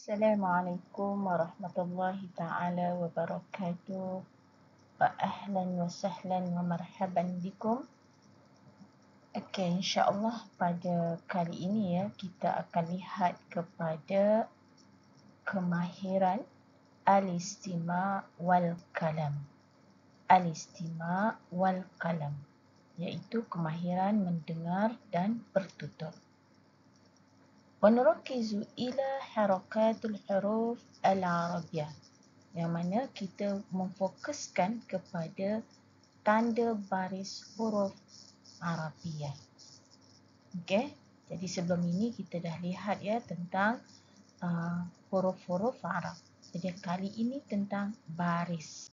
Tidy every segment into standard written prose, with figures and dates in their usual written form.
Assalamualaikum warahmatullahi ta'ala wabarakatuh. Wa ahlan wa sahlan wa marhaban bikum. Okey, insya-Allah pada kali ini kita akan lihat kepada kemahiran al-istima' wal kalam. Al-istima' wal kalam, iaitu kemahiran mendengar dan bertutur. ونركز إلى حركات الحروف العربية, yang mana kita memfokuskan kepada tanda baris huruf Arabiah. Okey, jadi sebelum ini kita dah lihat tentang huruf-huruf Arab. Jadi kali ini tentang baris.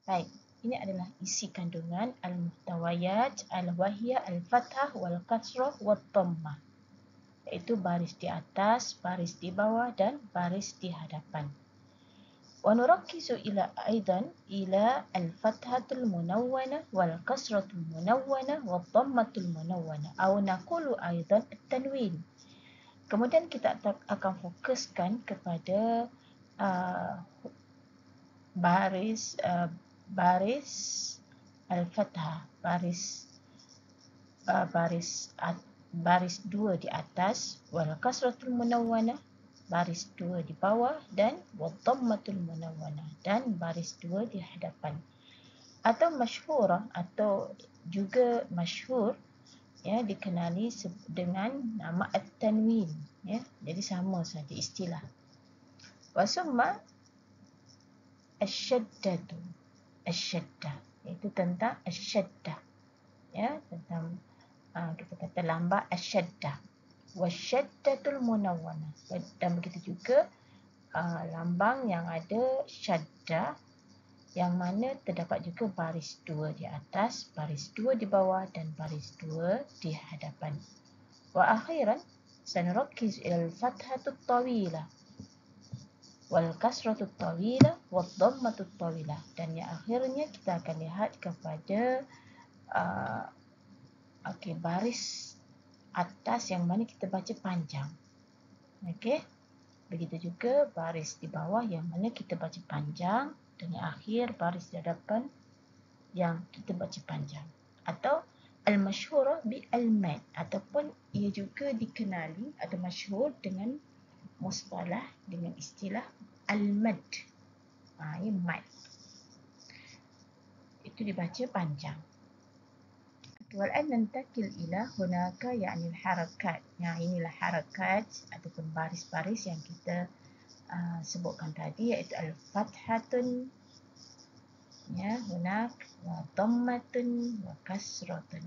Baik, ini adalah isi kandungan al-muhtawayat al-wahiyah al-fathah wal-kasrah wal-dhammah, iaitu baris di atas, baris di bawah dan baris di hadapan. ونركز أيضا إلى الفتحة المنونة والكسرة المنونة والضمة المنونة أو نقول أيضا التنوين. Kemudian kita akan fokuskan kepada baris al-fathah, baris dua di atas, wal kasratul munawwanah, baris dua di bawah, dan wad dhammatul munawwanah, dan baris dua di hadapan. Atau masyhurah, atau juga masyhur, dikenali dengan nama at-tanwin, jadi sama saja istilah. Wa summa asy-syaddatu, asy-syaddah, iaitu tentang asy-syaddah, tentang kita kata lambak asy-syaddah. Wasyaddatul munawwanah, dan begitu juga lambang yang ada syaddah, yang mana terdapat juga baris dua di atas, baris dua di bawah dan baris dua di hadapan. Wa akhiran sanurakiz ila al-fathatut tawilah wal kasratut tawilah wad dhammatut tawilah, dan yang akhirnya kita akan lihat kepada baris atas yang mana kita baca panjang. Okey. Begitu juga baris di bawah yang mana kita baca panjang, dan yang akhir baris di hadapan yang kita baca panjang. Atau al-masyhurah bi al-mad, ataupun ia juga dikenali atau masyhur dengan mustalah, dengan istilah al-mad. Mad. Itu dibaca panjang. والآن ننتقل إلى هناك يعني الحركات. Inilah harakat ataupun baris-baris yang kita sebutkan tadi, iaitu al-fathatun, hunak, wa dhammatun, wa kasratun.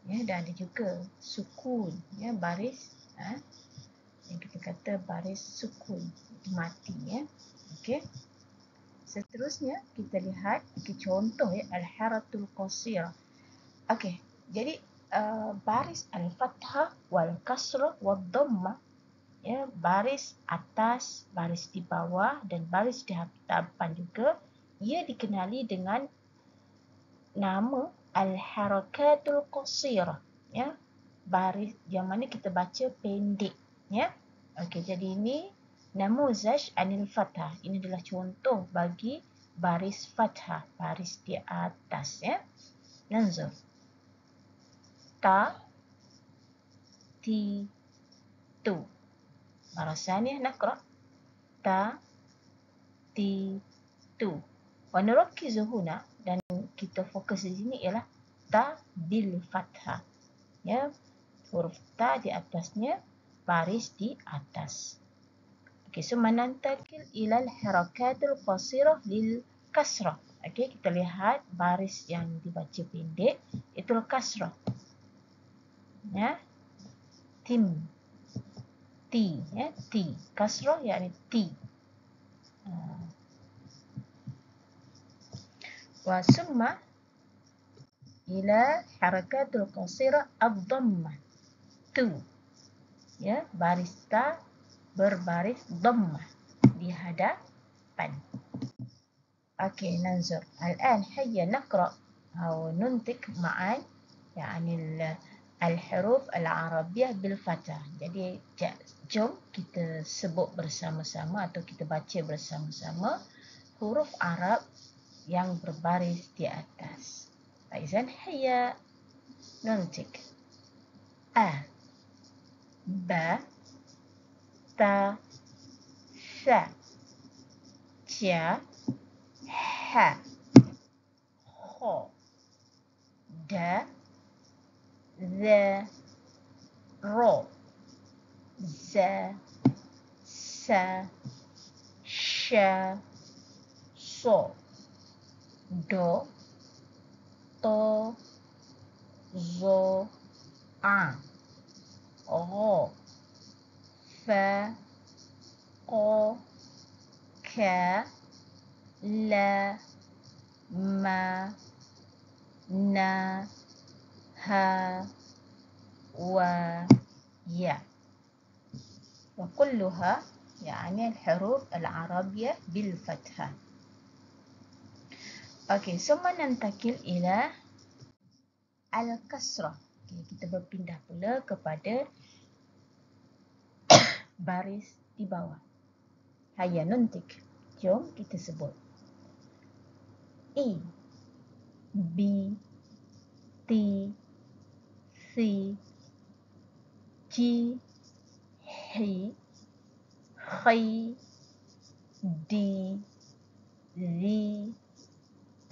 Dan ada juga sukun, baris yang kita kata baris sukun, mati. Okey. Seterusnya kita lihat contoh al-haratul qasirah. Okey, jadi baris al-fathah wal kasrah wal dhammah, baris atas, baris di bawah dan baris di hadapan juga, ia dikenali dengan nama al-harakatul qasirah, baris yang mana kita baca pendek. Okey, jadi ini namuzaj anil fathah, ini adalah contoh bagi baris fathah, baris di atas. Nanzur ta, ti, tu. مرة ثانية نقرأ تا, ti, tu. ونركز هنا, dan kita fokus di sini ialah ta bil fathah. Huruf ta di atasnya, baris di atas. Okey, so nantakil ila al-harakatul qasirah lil kasrah. Okey, kita lihat baris yang dibaca pendek, itu kasrah. Tim, ti, ti, kasrah yakni ti. Wa summa ila harakatul qasirah ad-dhammah, tu, baris ta berbaris dhammah di hadapan. Okey, nanzur الآن هيا نقرأ أو ننطق معا الحروف العربية بالفتح. Jadi Jom kita sebut bersama-sama atau kita baca bersama-sama huruf Arab yang berbaris di atas. Faizan, hayya nuntik. A, ba, ta, sa, ja, ha, ho, da, za, ro, za, sa, sha, so, do, to, zo, a, ro, fa, qo, ka, la, ma, na, ha, wa, ya. وكلها يعني الحروف العربية بالفتحة. Okey, ثم ننتقل إلى al-kasrah. Okay, kita berpindah pula kepada baris di bawah. Hayya nuntik. Jom kita sebut. E, B, T, C, G, H, H, D, Z,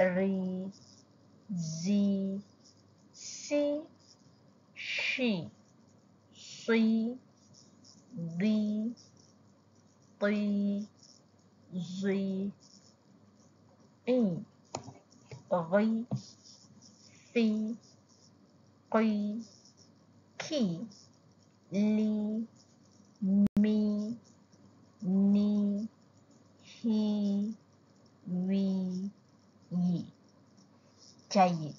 R, Z, C, Sh, C, D, T, Z, E, غي في قي كي لي مي ني هي وي يي. جيد.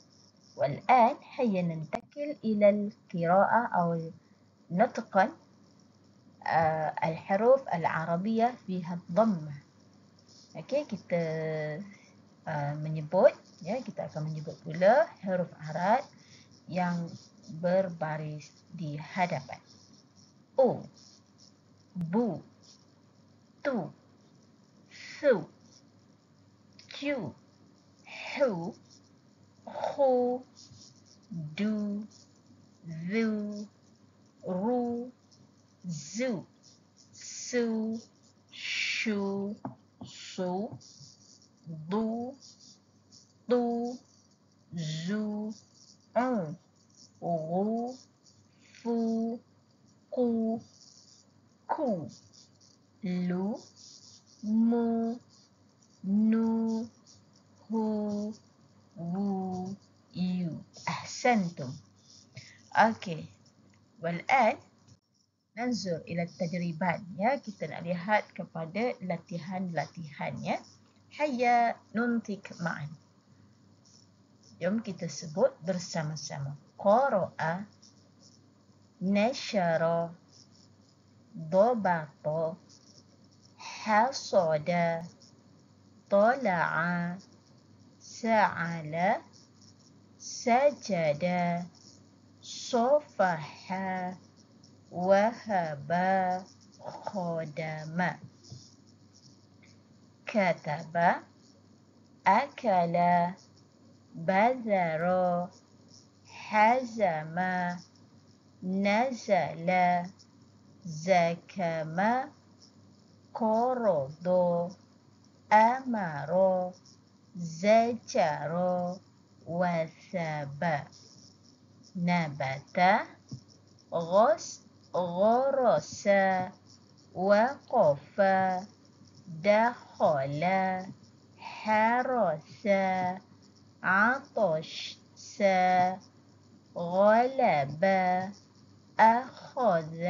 والآن هيا ننتقل إلى القراءة أو نطق الحروف العربية فيها الضمة. Okey, kita menyebut, ya, kita akan menyebut pula huruf Arab yang berbaris di hadapan. O, bu, tu, su, ju, hu, hu, du, zu, ru, zu, su, shu, su, du, tu, zu, ru, fu, ku, ku, lu, mu, nu, hu, wu, yu. أحسنتم. Okey. والآن ننظر إلى التدريبات. Ya, kita nak lihat kepada latihan-latihan, ya. Hayya nuntik ma'an. Jom kita sebut bersama-sama. Qara'a, nashara, ضبط, حصد, طلع, سعل, سجد, صفح, وهب, خدم, كتب, أكل, بذر, حزم, نزل, زكم, قرض, أمر, زجر, وثب, نبت, غرس, وقف, دخل, حرس, عطش, غلب, أخذ,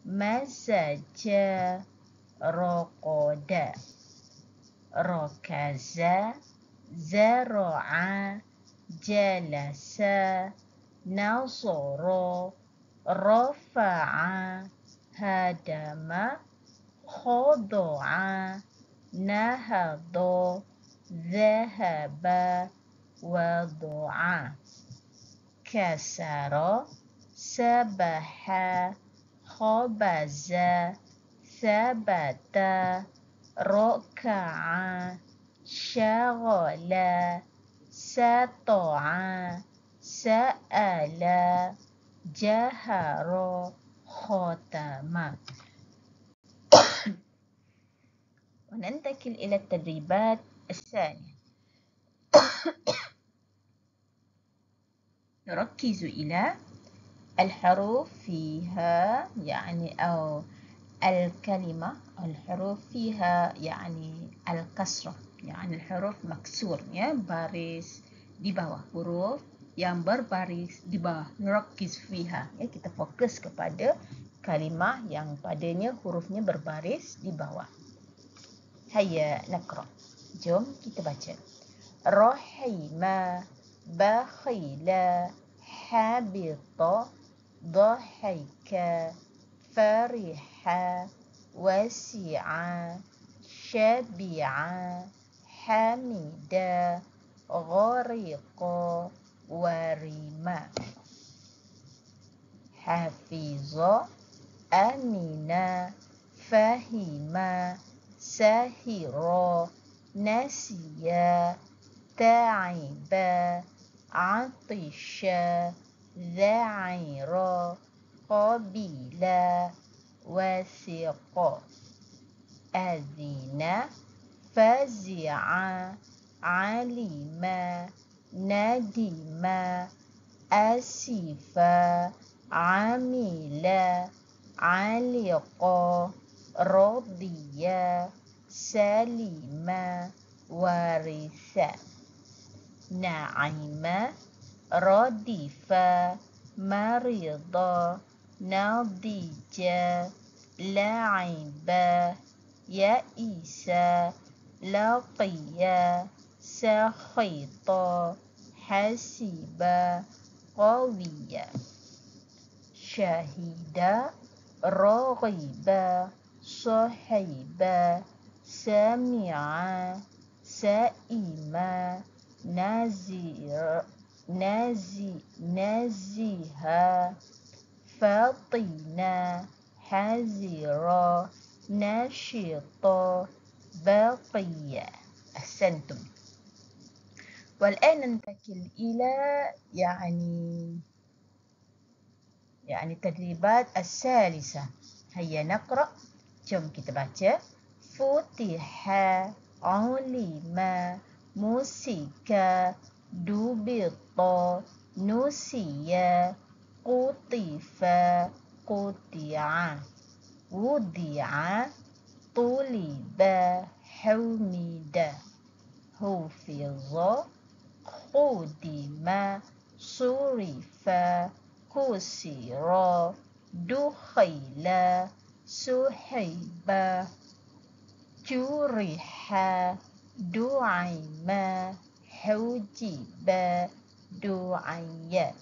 مزج, رقد, ركز, زرع, جلس, نصر, رفع, هدم, خضع, نهض, ذهب, وضع, كسر, سبح, khabaza, sabata, raka'a, syaghala, sata'a, sa'ala, jahara, khatama. وننتقل إلى التدريبات الثانية. نركز إلى الحروف فيها أو الكلمة، الحروف فيها الكسرة، الحروف مكسور baris di bawah, huruf yang berbaris di bawah. Nurkiz fiha, kita fokus kepada kalimah yang padanya hurufnya berbaris di bawah. Hayya nakra. Jom kita baca. Rahima, bakhila, habita, dhahika, fariha, wasi'a, syabi'a, hamida, ghariqa, warima. Hafiza, amina, fahima, sahira, nasiya, ta'iba, atisha, za'ira, qabila, wasiqa. Azina, fazi'a, alima, nadima, asifa, amila, aliqa, radiya, salima, warisa. Na'ima, radifa, marida, nadija, la'iba, ya'isa, laqiya, sakhita, hasiba, qawiya. Syahida, raghiba, sahiba, sami'a, sa'ima, naziha, fatina, hazira, nashita, baqiya. Ahsantum. والآن ننتقل إلى التدريبات الثالثة. هيا نقرأ. جم kita baca. Futiha, ulima, musika, dubita, nusiya, qutifa, quti'a, wudi'a, tuliba, humida, hufiza, qudima, surifa, kusira, dukhila, suhiba, juriha, du'aima, hujiba, du'aya.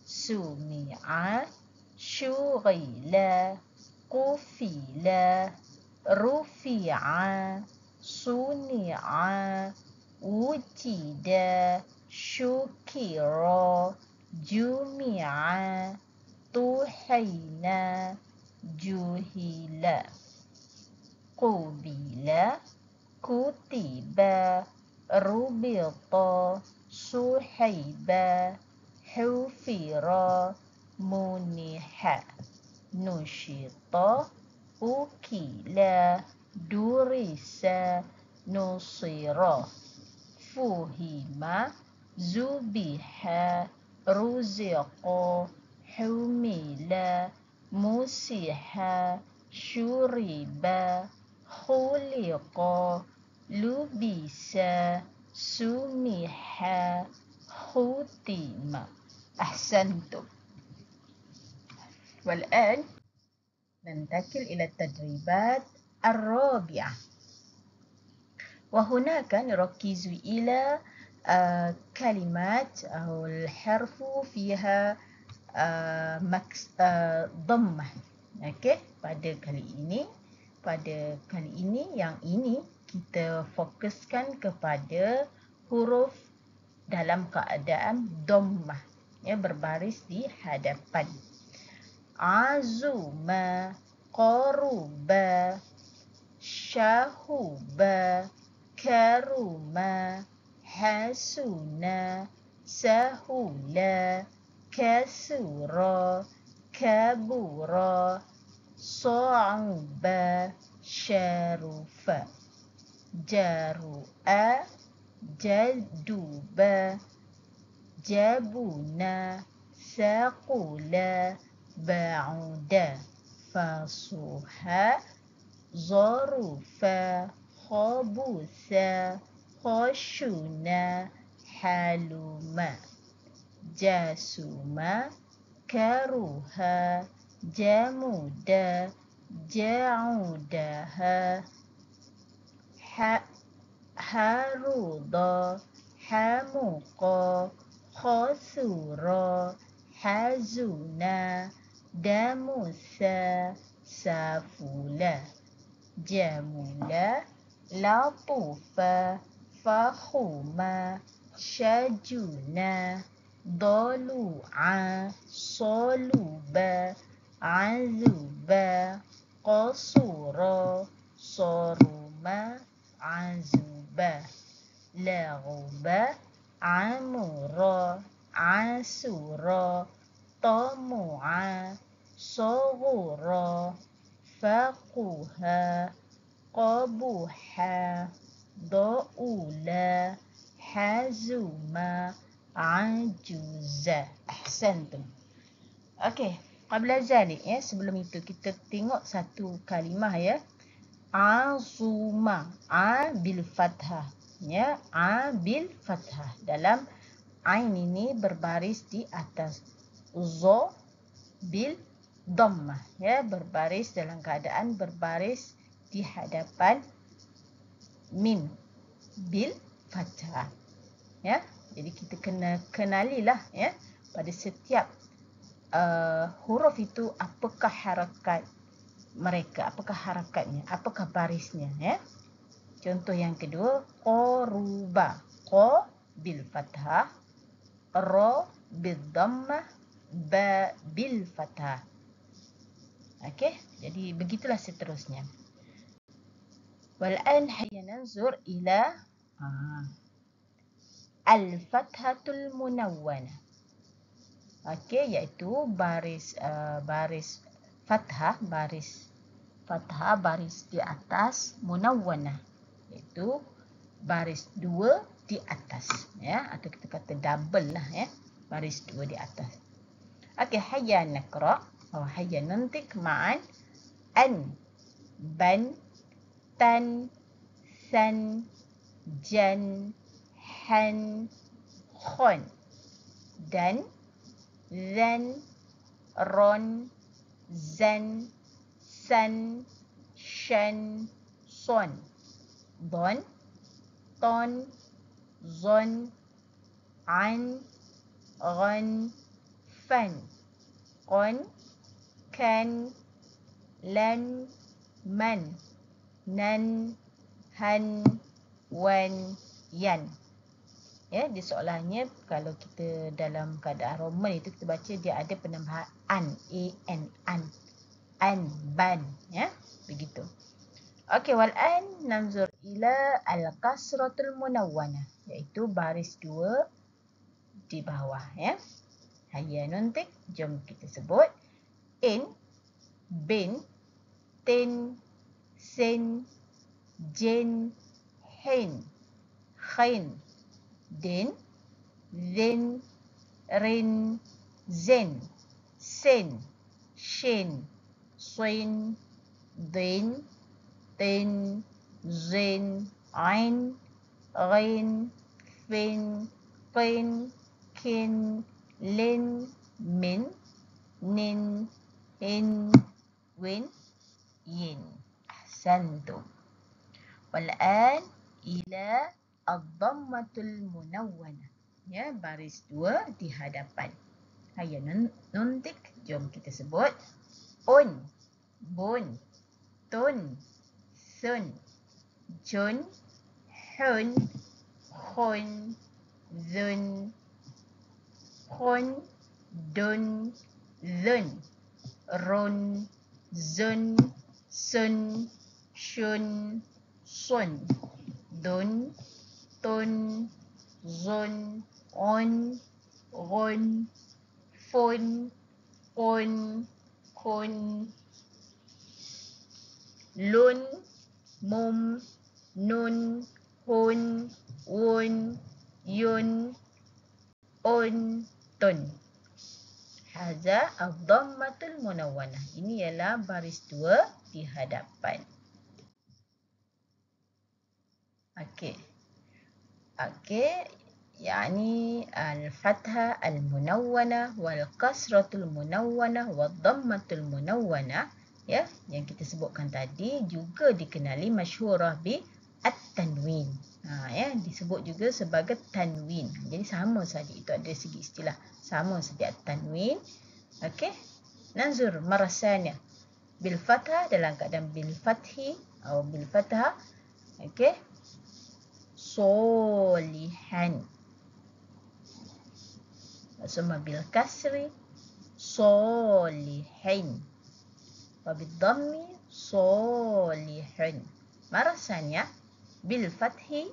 Sumi'a, syughila, qufila, rufi'a, suni'a, wujida, syukira, jumi'a, tuhina, juhila. Qubila, kutiba, rubita, suhiba, hufira, muniha. Nushita, ukila, durisa, nusira. Fuhima, zubiha, ruziqa, humila, musiha, syuriba, khuliqa, lubisa, sumiha, khutima. Ahsantum. والآن ننتقل إلى التدريبات الرابعة. وهناك نركز إلى كلمات أو الحرف فيها ضمة. Okey, pada kali ini yang ini kita fokuskan kepada huruf dalam keadaan dhammah, berbaris di hadapan. azuma, qaruba, syahuba, karuma, hasuna, sahula, kasura, kabura, صعب شرف جرؤ جدب جبن ثقل بعد فصح ظرف خبث خشن حلم جسم كره جمد جعدها حرض حمق خسر حزن دمث سفل جمل لطف فخم شجن ضلوع صلب عذب قصر صرم عزب لغب عمر عسر طمع صغر فقه قبح ضؤل حزم عجز. Ahsantum. Okey, qabla zalik ya, sebelum itu kita tengok satu kalimah ya. Azuma, a bil fathah ya, a bil fathah. Dalam ain ini berbaris di atas, zo bil dhammah ya, berbaris dalam keadaan berbaris di hadapan mim bil fathah ya. Jadi kita kena kenalilah ya, pada setiap huruf itu apakah harakat mereka, apakah harakatnya, apakah barisnya ya. Contoh yang kedua, qaruba, qa bil fathah, ra bil dhammah, ba bil fathah. Okey, jadi begitulah seterusnya. Wal'an hayya nanzur ila al-fathatul munawwanah. Okey, iaitu baris fathah, baris di atas munawwanah, iaitu baris dua di atas ya, atau kita kata double lah ya, baris dua di atas. Okey, hayya naqra atau hayya nantik ma'an an, ban, tan, san, jan, han, khon, dan, zan, ron, zan, san, shan, son, don, ton, zon, an, ghan, fan, qon, kan, lan, man, nan, han, wan, yan. Ya, di soalannya kalau kita dalam keadaan Roman itu kita baca dia ada penambahan an, an, ban ya, begitu. Okey, wal'an nanzur ila al-kasratul munawwanah, iaitu baris dua di bawah ya. Hayya nuntik, jom kita sebut in, bin, tin, sin, jin, hin, khin, din, zin, rin, zin, sin, shin, sin, din, tin, zin, ain, ghin, fin, qin, kin, lin, min, nin, in, win, yin. Ahsantum. Wal'an ila ad-dhammatul munawwanah ya, baris dua di hadapan. Hayya nuntik, jom kita sebut un, bun, tun, sun, jun, hun, khun, zun, khun, dun, zun, run, zun, sun, shun, sun, dun, tun, zun, on, run, fun, kun, kun, lun, mum, nun, hun, wun, yun, un, tun. Hadza ad-dhammatul munawwanah. Ini ialah baris dua di hadapan. Okey. Okey. Yani al-fathah al-munawwanah wal kasratul munawwanah wad dhammatul munawwanah, ya, yang kita sebutkan tadi juga dikenali masyhurah bi at-tanwin. Ya, disebut juga sebagai tanwin. Jadi sama saja, itu ada segi istilah. Sama saja at-tanwin. Okey. Nanzur marasanya bil fathah dalam keadaan bil fathi atau bil fathah. Okey. Solihan. Summa bil kasri solihin. Wa bil dhammi solihin. Marasanya bil fathi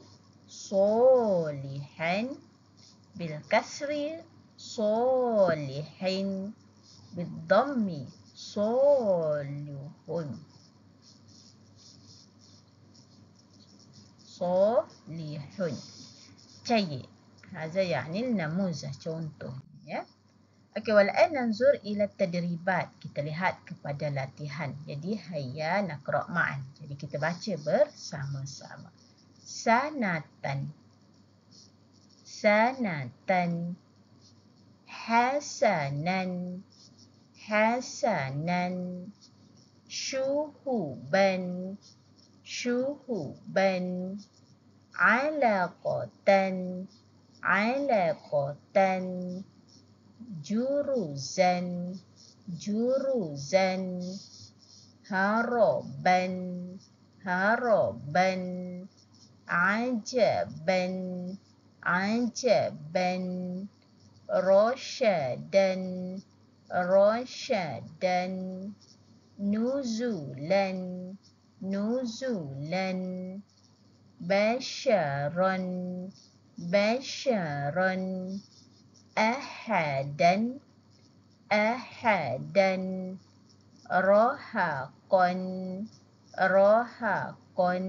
solihan, bil kasri solihin, bil dhammi solihun. Solihun. Jayyid. Hadza yani namuzah, contoh, ya. Okey, wal'an nanzur ila tadribat. Kita lihat kepada latihan. Jadi hayya naqra' ma'an. Jadi kita baca bersama-sama. Sanatan, sanatan, hasanan, hasanan, syuhuban, syuhuban, alaqatan, alaqatan, juruzan, juruzan, haraban, haraban, ajaban, ajaban, rasyadan, rasyadan, nuzulan, nuzulan, basyaran, basyaran, ahadan, ahadan, rahaqan, rahaqan,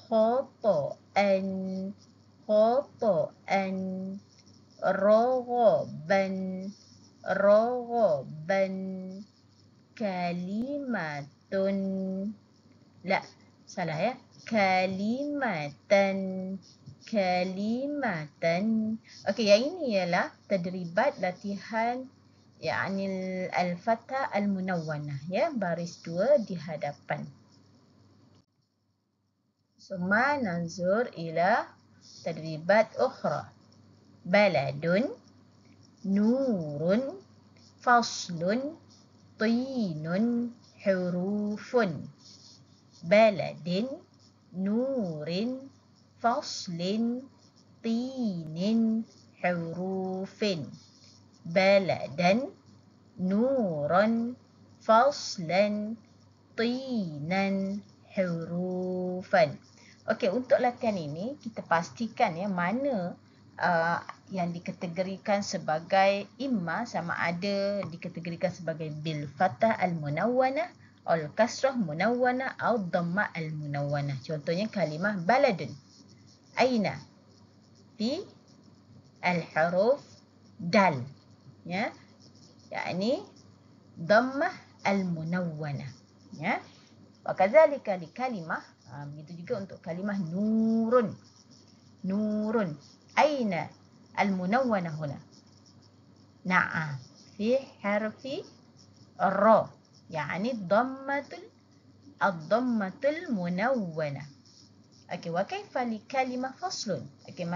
khata'an, khata'an, raghaban, raghaban, kalimatun. La, salah ya. Kalimatan, kalimatan. Okey, yang ini ialah tadribat latihan yakni al-fathah al-munawwanah, ya, baris dua di hadapan. Summa nanzur ila tadribat ukhra. Baladun, nurun, faslun, tinun, hurufun. Baladin, nurin, faslin, tinin, hurufin. Baladan, nuran, faslan, tinan, hurufan. Okey, untuk latihan ini kita pastikan ya mana yang dikategorikan sebagai imma sama ada dikategorikan sebagai bil fathah al munawwanah, al kasrah munawwanah atau dhamma al munawwanah. Contohnya kalimah baladun. Aina fi al huruf dal, ya, yakni dhammah al munawwanah, ya. Wa kadzalika li kalimah, begitu juga untuk kalimah nurun. Nurun. Aina al munawwanah huna? Na'am, fi harfi ra, yakni dhammatul munawwanah. Okey, wa kaifa li kalimah faslun? Okey,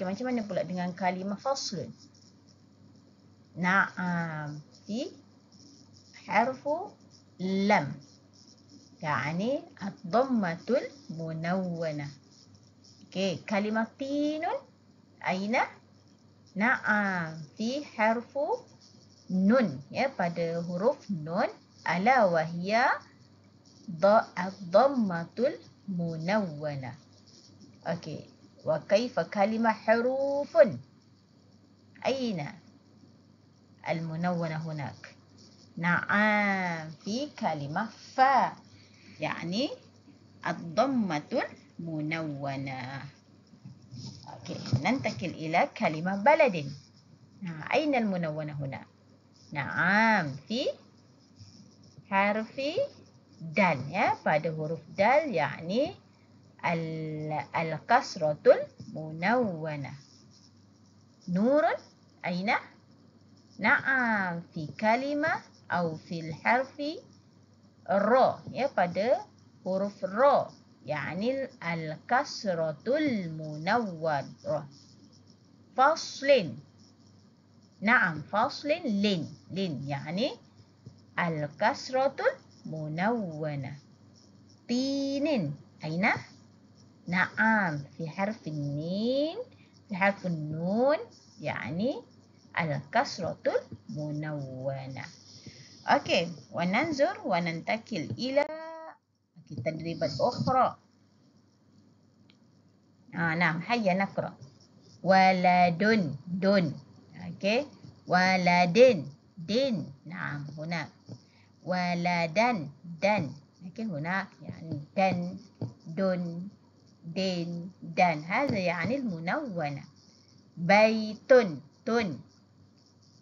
macam mana pula dengan kalimah faslun? Na'am, fi harfu lam, yakni ad-dhammatul munawwanah. Okey, kalimah tinun aina? Na'am, fi harfu nun, ya, pada huruf nun, ala wahia ad-dhammatul munawwana. Okey. Wa kaifa kalimah hurufun? Aina al-munawwana hunak? Na'am, fi kalimah fa. Yani ad-dhammatul munawwana. Okey, nantakil ila kalimah baladin. Aina al-munawwana huna? Na'am, fi harfi dal, ya, pada huruf dal, yakni al-kasratul munawwana. Nurun aina? Na'am, fi kalimah atau fil harfi ra, ya, pada huruf ra, yakni al-kasratul munawwarah. Faslin. Na'am, faslin lin. Lin, yakni al-kasratul munawwana. Tinin aina? Na'am, fi harfin nin, fi harfin nun, yakni al-kasratul munawwana. Okey, wa nanzur wa nantakil ila tadribat ukhra. Naam, hayya naqra. Waladun, dun. Okey, waladin, din. Naam, hunak. Waladan, dan. Okey, hunak, yani dan, dun, din, dan. Hadha yani al-munawwana. Baitun, tun.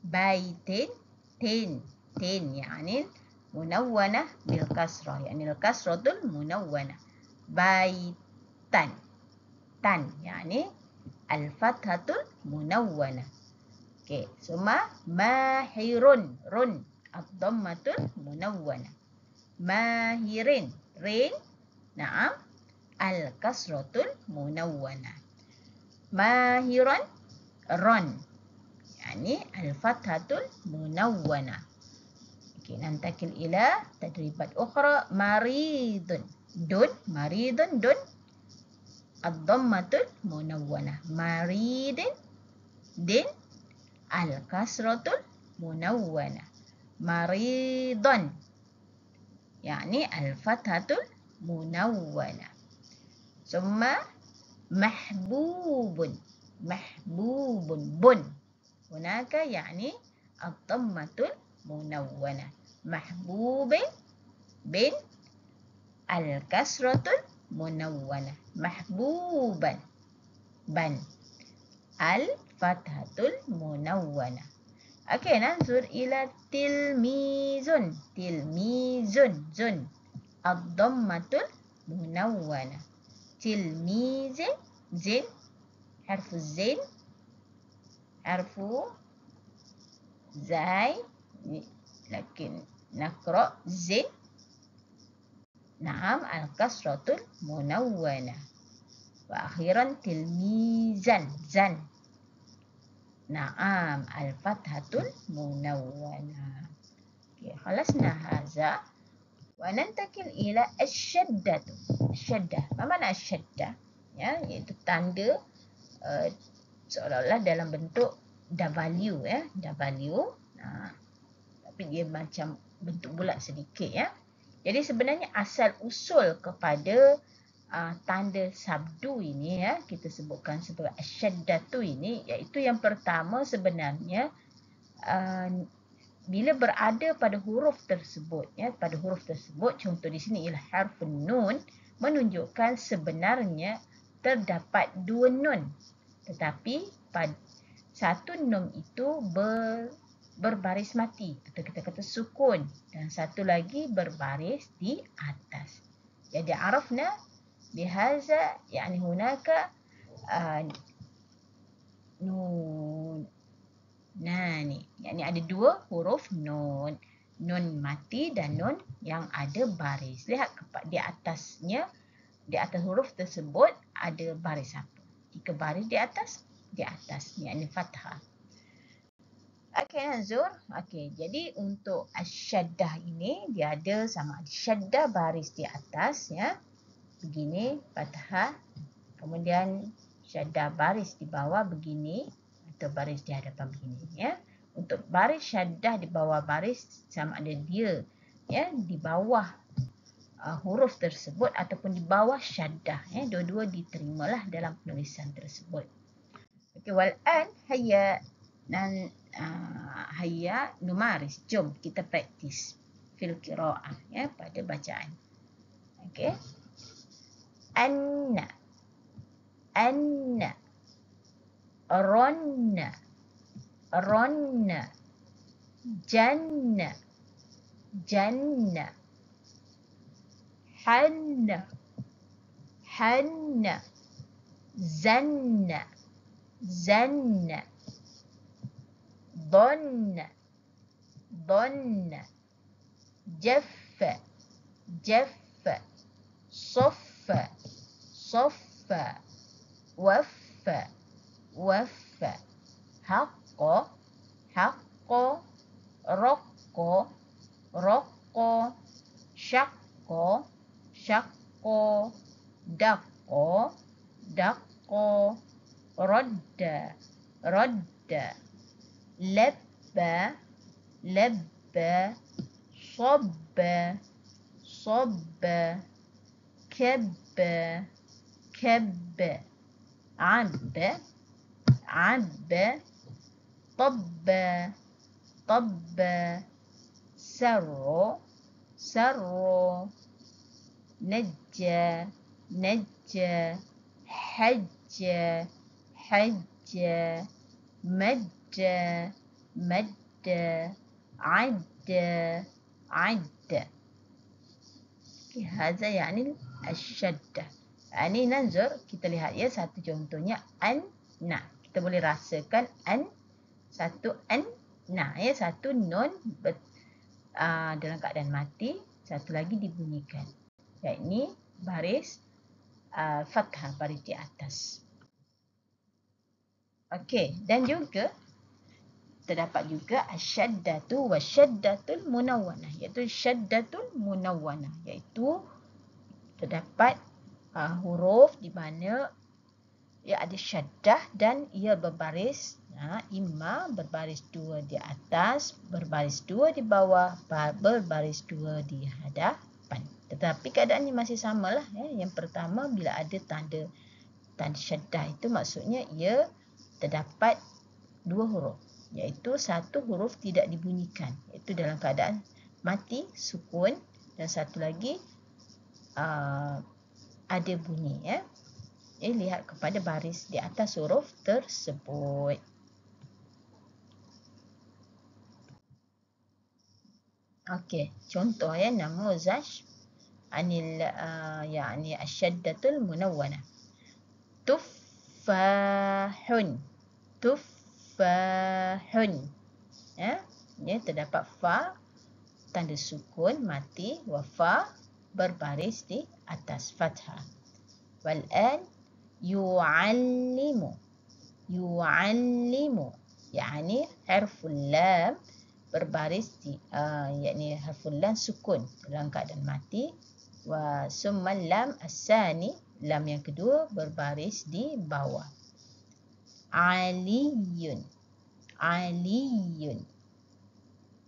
Baitin, tin. Tin يعني منونة بالكسرة، يعني الكسرة المنونة. بيتان، تان يعني الفتحة المنونة. اوكي، ثم ماهر، رن الضمة المنونة. ماهرين، رين، نعم، الكسرة المنونة. ماهرا، رن يعني الفتحة المنونة. ننتقل إلى تدريبات أخرى. مريض، دون، مريض، دون الضمة المنونة. مريض، دين الكسرة المنونة. مريضا يعني الفتحة المنونة. ثم محبوب، محبوب، بن هناك يعني الضمة المنونة. محبوب بن الكسرة المنونة. محبوبا بن الفتحة المنونة. Okey, ننظر إلى تلميذ. تلميذ، زن الضمة المنونة. تلميذ، زين، حرف الزين، حرف زاي، لكن نقرأ زين. نعم، الكسرة المنونة. وأخيرا تلميذا، زن. نعم، الفتحة المنونة. خلصنا هذا وننتقل إلى الشدة. الشدة، ما معنى الشدة؟ Ya, iaitu tanda seolah-olah dalam bentuk W, ya, W. Tapi dia macam bentuk bulat sedikit, ya. Jadi sebenarnya asal usul kepada tanda sabdu ini, ya, kita sebutkan sebagai asyaddatu ini, iaitu yang pertama sebenarnya bila berada pada huruf tersebut, ya, pada huruf tersebut, contoh di sini ialah harfun nun, menunjukkan sebenarnya terdapat dua nun, tetapi pada satu nun itu berbaris mati atau kita kata sukun, dan satu lagi berbaris di atas. Jadi arafna bihaza, yani hunaka nun nani, yani ada dua huruf nun, nun mati dan nun yang ada baris. Lihat di atasnya, di atas huruf tersebut ada baris apa? Jika baris di atas, yakni fathah. Okey, Nazur. Okey, jadi untuk asyaddah ini dia ada sama ada syaddah baris di atas, ya, begini fathah, kemudian syaddah baris di bawah begini, atau baris di hadapan begini, ya. Untuk baris syaddah di bawah baris sama ada dia di bawah huruf tersebut ataupun di bawah syaddah. Dua-dua diterimalah dalam penulisan tersebut. Okey, wal-an hayya dan hayya numaris. Jom kita praktis fil qiraah pada bacaan. Okey. Anna, anna, ronna, ronna, janna, janna, hanna, hanna, zanna, zanna, dhanna, dhanna, jaffa, jaffa, صفا صفا وفا وفا حق حق رق رق شق شق دق دق رد رد لبى لبى صب صب كب كب عب عب طب طب سر سر نج نج حج حج مد مد عد عد. هذا يعني الشدة. Ini nanzur, kita lihat satu contohnya an-na. Kita boleh rasakan satu an-na satu nun dalam keadaan mati, satu lagi dibunyikan. Yakni baris fathah, baris di atas. Okey, dan juga terdapat juga asyaddatu wa syaddatul munawwanah, iaitu syaddatul munawwanah, iaitu terdapat huruf di mana ia ada syaddah dan ia berbaris, imma berbaris dua di atas, berbaris dua di bawah, berbaris dua di hadapan. Tetapi keadaannya masih samalah. Yang pertama, bila ada tanda syaddah itu maksudnya ia terdapat dua huruf, iaitu satu huruf tidak dibunyikan, iaitu dalam keadaan mati, sukun, dan satu lagi ada bunyi. Lihat kepada baris di atas huruf tersebut. Okey, contoh namuzaj anil yani asyaddatul munawwanah. Tuffahun, tuffahun. Ini terdapat fa tanda sukun mati, wa fa berbaris di atas fathah. Wal-an yu'allimu, yu'allimu, yakni harful lam berbaris di yakni harful lam sukun dalam keadaan mati, wa summa lam as-sani, lam yang kedua berbaris di bawah. Aliyun, aliyun,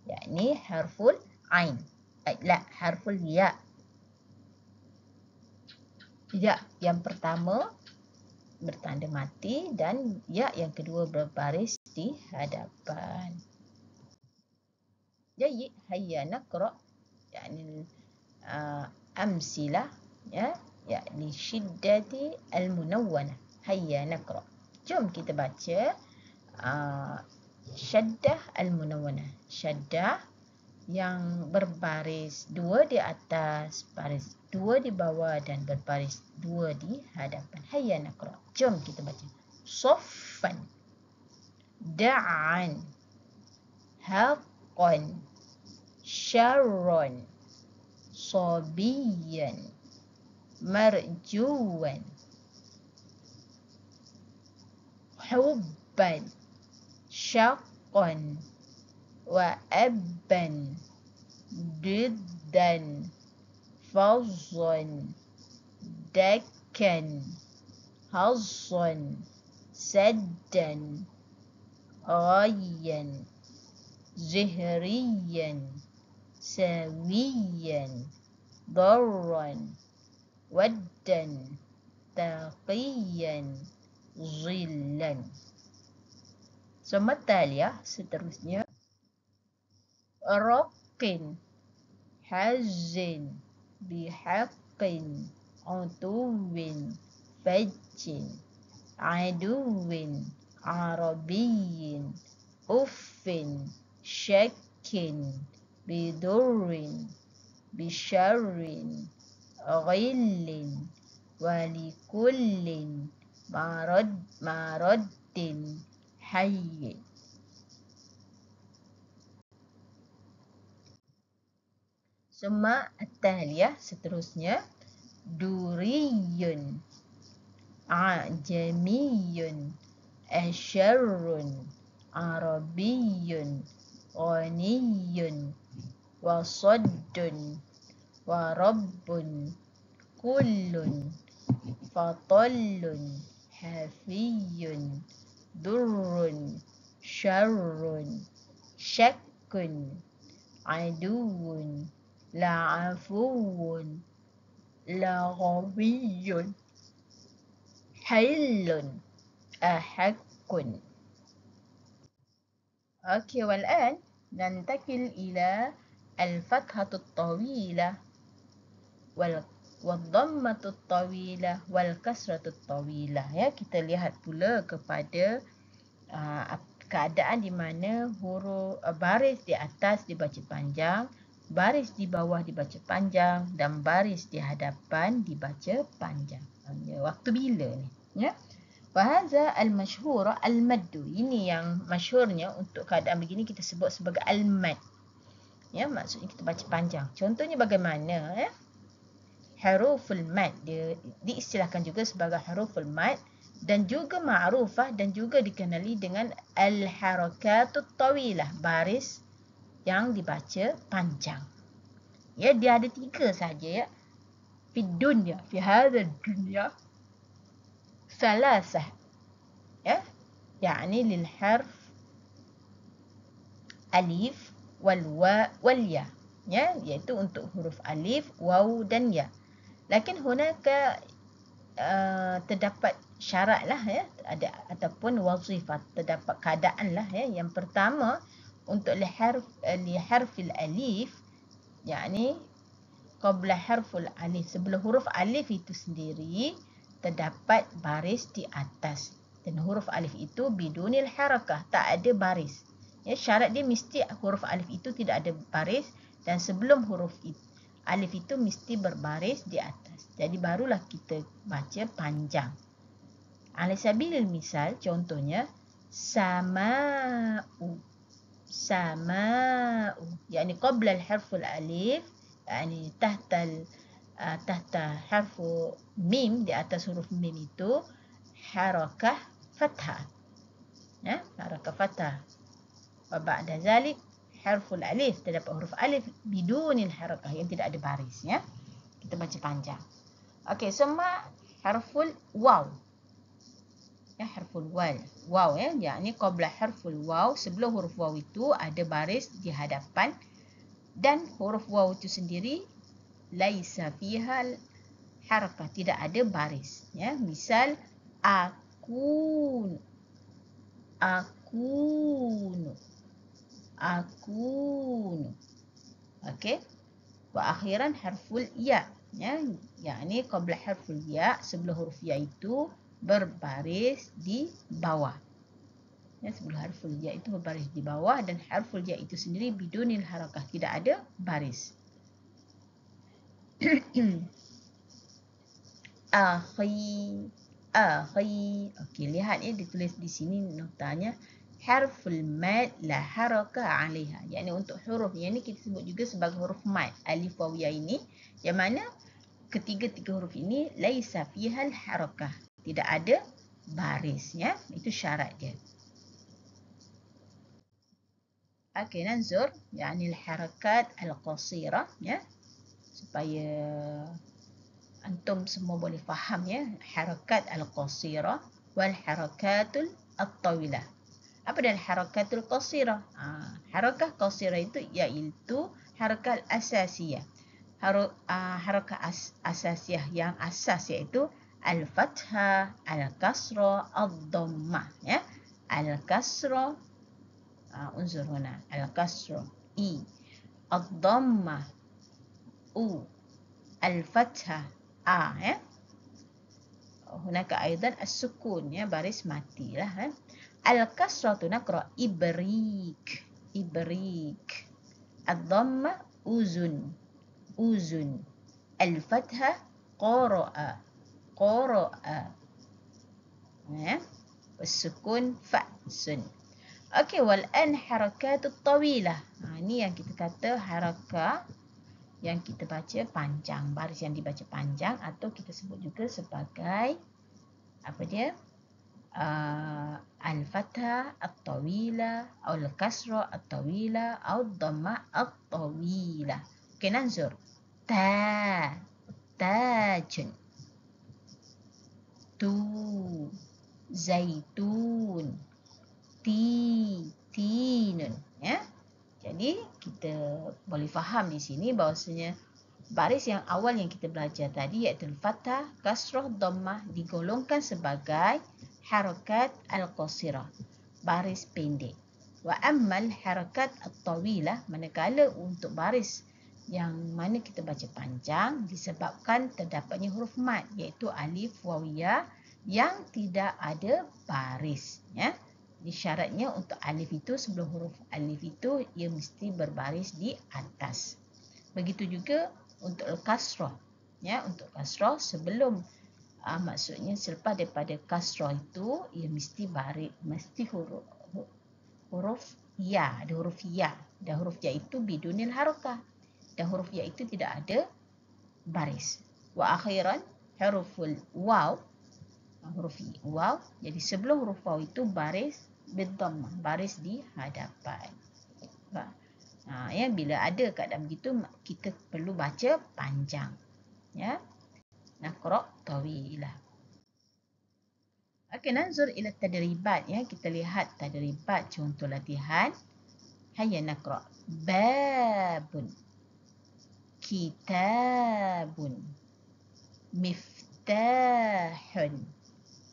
yakni harful ain, harful ya. Ya yang pertama bertanda mati dan ya yang kedua berbaris di hadapan. Jadi hayya naqra yakni amsilah yakni syiddati al-munawwanah. Hayya naqra. Jom kita baca syaddah al-munawwanah. Syaddah yang berbaris dua di atas, baris dua di bawah dan berbaris dua di hadapan. Hayya naqra. Jom kita baca. Saffan, da'an, haqqan, syarran, sabiyan, marjuwan, hubban, syaqqan, wa abban, diddan, fazan, dakkan, hazan, saddan, ghayyan, زهريا سويا ضرا ودا تقيا ظلا. Summa taliyah seterusnya raqqin hazin bihaqqin utuwin fajjin aduwin arabiyyin uffin syakkin bidurrin bisharrin ghillin walikullin maraddin hayyin. Summa at-taliyah seterusnya duriyun ajamiyun asyarrun arabiyyun ghaniyun wasaddun warabbun kullun fatallun hafiyun durrun syarrun syakkun aduwun la'afuwun laghawiyyun hailun ahakkun. Okey, والآن ننتقل إلى الفتحة الطويلة والضمة الطويلة والكسرة الطويلة. Ya, kita lihat pula kepada keadaan di mana huruf baris di atas dibaca panjang, baris di bawah dibaca panjang dan baris di hadapan dibaca panjang. Waktu bila ni? Ya. Wahadza al-masyhur al-maddu. Ini yang masyhurnya untuk keadaan begini kita sebut sebagai al-mad. Ya, maksudnya kita baca panjang. Contohnya bagaimana? Ya? Huruful mad diistilahkan juga sebagai huruful mad dan juga ma'rufah dan juga dikenali dengan al-harakatut tawilah, baris yang dibaca panjang. Ya, dia ada 3 saja ya. Fi dunya, fi hadha dunya ثلاثة ya, يعني للحرف alif wal wa wal ya, ya, iaitu untuk huruf alif, waw dan ya. Lakin hunaka terdapat syarat lah ya, ada ataupun wazifah, terdapat keadaan lah ya. Yang pertama untuk liharfil alif, yakni qabla harful alif, sebelum huruf alif itu sendiri terdapat baris di atas, dan huruf alif itu bidunil harakah, tak ada baris. Ya, syarat dia mesti huruf alif itu tidak ada baris dan sebelum huruf alif itu mesti berbaris di atas. Jadi barulah kita baca panjang. Ala sabilil misal, contohnya sama'u. Sama'u, yakni qabla al-harful alif, yakni tahta harfu mim, di atas huruf mim itu harakah fathah. Ya, harakah fathah. Wa ba'da zalik harful alif, terdapat huruf alif bidunil harakah, yang tidak ada baris ya. Kita baca panjang. Okey, semua harful waw. Ya, harful waw ya, yakni qabla harful waw, sebelum huruf waw itu ada baris di hadapan dan huruf waw itu sendiri laisa fiha harakah, tidak ada baris ya. Misal akun, okey. Wa akhiran harful ya, ya, yakni qabla harful ya, sebelum huruf ya itu berbaris di bawah. Ya, sebelum harful ya itu berbaris di bawah dan harful ya itu sendiri bidunil harakah, tidak ada baris. Akhi. Okey, lihat ya, ditulis di sini notanya harful mad la harakah 'alaiha. Yakni untuk huruf yang ini kita sebut juga sebagai huruf mad, alif waw ya ini, yang mana ketiga-tiga huruf ini laisa fiha harakah, tidak ada baris ya. Itu syarat dia. Okey, nanzur yakni al-harakat al-qasirah ya, supaya antum semua boleh faham ya, harakat al-qasirah wal harakatul at-tawilah. Apa dia harakatul qasirah? Harakah qasirah itu iaitu harakat asasiyah. Harakat asasiyah yang asas iaitu al-fathah, al-kasrah, ad-dhammah, ya. Al-kasrah, unzur huna, al-kasrah, i, ad-dhammah, u, al-fathah, a, ya. Hunaka aidan as-sukun, ya, baris matilah, ya. Al-kasrah tu naqra ibrik, ibrik. Ad-dhammah uzun, uzun. Al-fathah qara'a, qara'a. Ya. As-sukun fa'sun. Okey, wal an harakatut tawilah. Ni yang kita kata harakat yang kita baca panjang, baris yang dibaca panjang, atau kita sebut juga sebagai apa dia? Al-fathah at-tawilah, al-kasrah at-tawilah, ad-dhammah at-tawilah. Okey, nanzur. Ta, tajun. Tu, zaitun. Ti, tinun, ya. Jadi kita boleh faham di sini bahawasanya baris yang awal yang kita belajar tadi iaitu fathah, kasrah, dhammah digolongkan sebagai harakat al-qasirah, baris pendek. Wa ammal harakat at-tawilah, manakala untuk baris yang mana kita baca panjang disebabkan terdapatnya huruf mad iaitu alif, waw, ya yang tidak ada baris, ya. Syaratnya untuk alif itu, sebelum huruf alif itu ia mesti berbaris di atas. Begitu juga untuk kasrah, ya, untuk kasrah sebelum maksudnya selepas daripada kasrah itu ia mesti baris, mesti huruf ya, ada huruf ya, dan huruf ya itu bidunil harakah, dan huruf ya itu tidak ada baris. Wa akhiran huruful waw, huruf waw, jadi sebelum huruf waw itu baris bidhammah, baris di hadapan. Ya, bila ada keadaan begitu kita perlu baca panjang, ya. Naqra tawilah. Okey, nanzur ila tadribat, ya. Kita lihat tadribat, contoh latihan. Hayya naqra. Babun, kitabun, miftahun,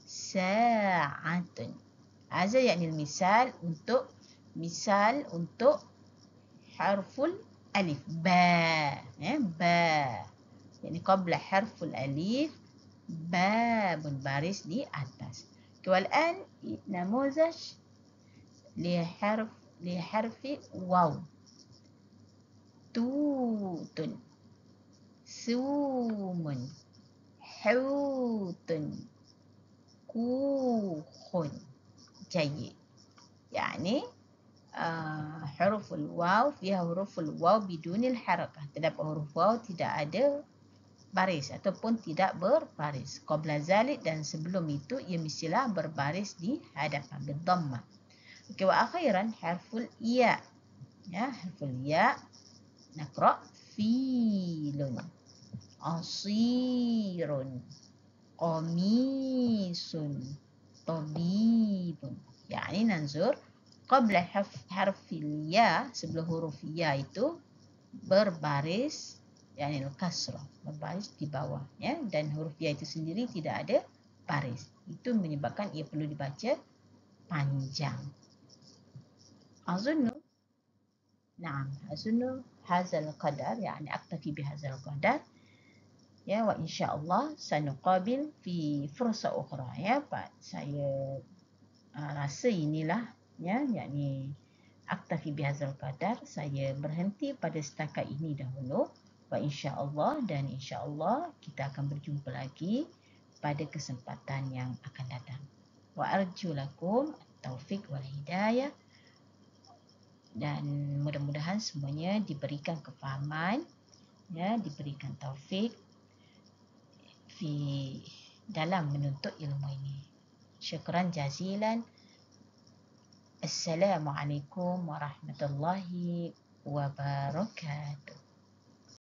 sa'atun. Hadza yakni misal untuk harful alif, ba, ya, ba. Yani qabla harful alif babun, baris di atas. Wal an namuzaj li harfi waw. Tutun, sumun, hutun, kukhun. Jayyid. Yani huruf al-waw fiha huruf al-waw bidunil harakah. Terdapat huruf waw tidak ada baris ataupun tidak berbaris. Qabla zalik, dan sebelum itu ia mestilah berbaris di hadapan bidhammah. Okey, wa akhiran harful ya. Ya, harful ya. Naqra filun, asirun, qamisun, tabibun. Yani nanzur qabla harfil ya, sebelum huruf ya itu berbaris, yakni al-kasrah, berbaris di bawah, ya, dan huruf ya itu sendiri tidak ada baris. Itu menyebabkan ia perlu dibaca panjang. Azunnu, na'am, azunnu hadzal qadar, yakni aktafi bihadzal qadar. Ya, wa insyaallah sanuqabil fi fursa ukhra, ya, Pak. Saya rasa inilah, ya, yakni aktafi bihadzal qadar. Saya berhenti pada setakat ini dahulu. Wa insyaallah, dan insyaallah kita akan berjumpa lagi pada kesempatan yang akan datang. Wa arju lakum at-taufiq wal hidayah, dan mudah-mudahan semuanya diberikan kefahaman, ya, diberikan taufik dalam menuntut ilmu ini. Syukran jazilan. Assalamualaikum warahmatullahi wabarakatuh.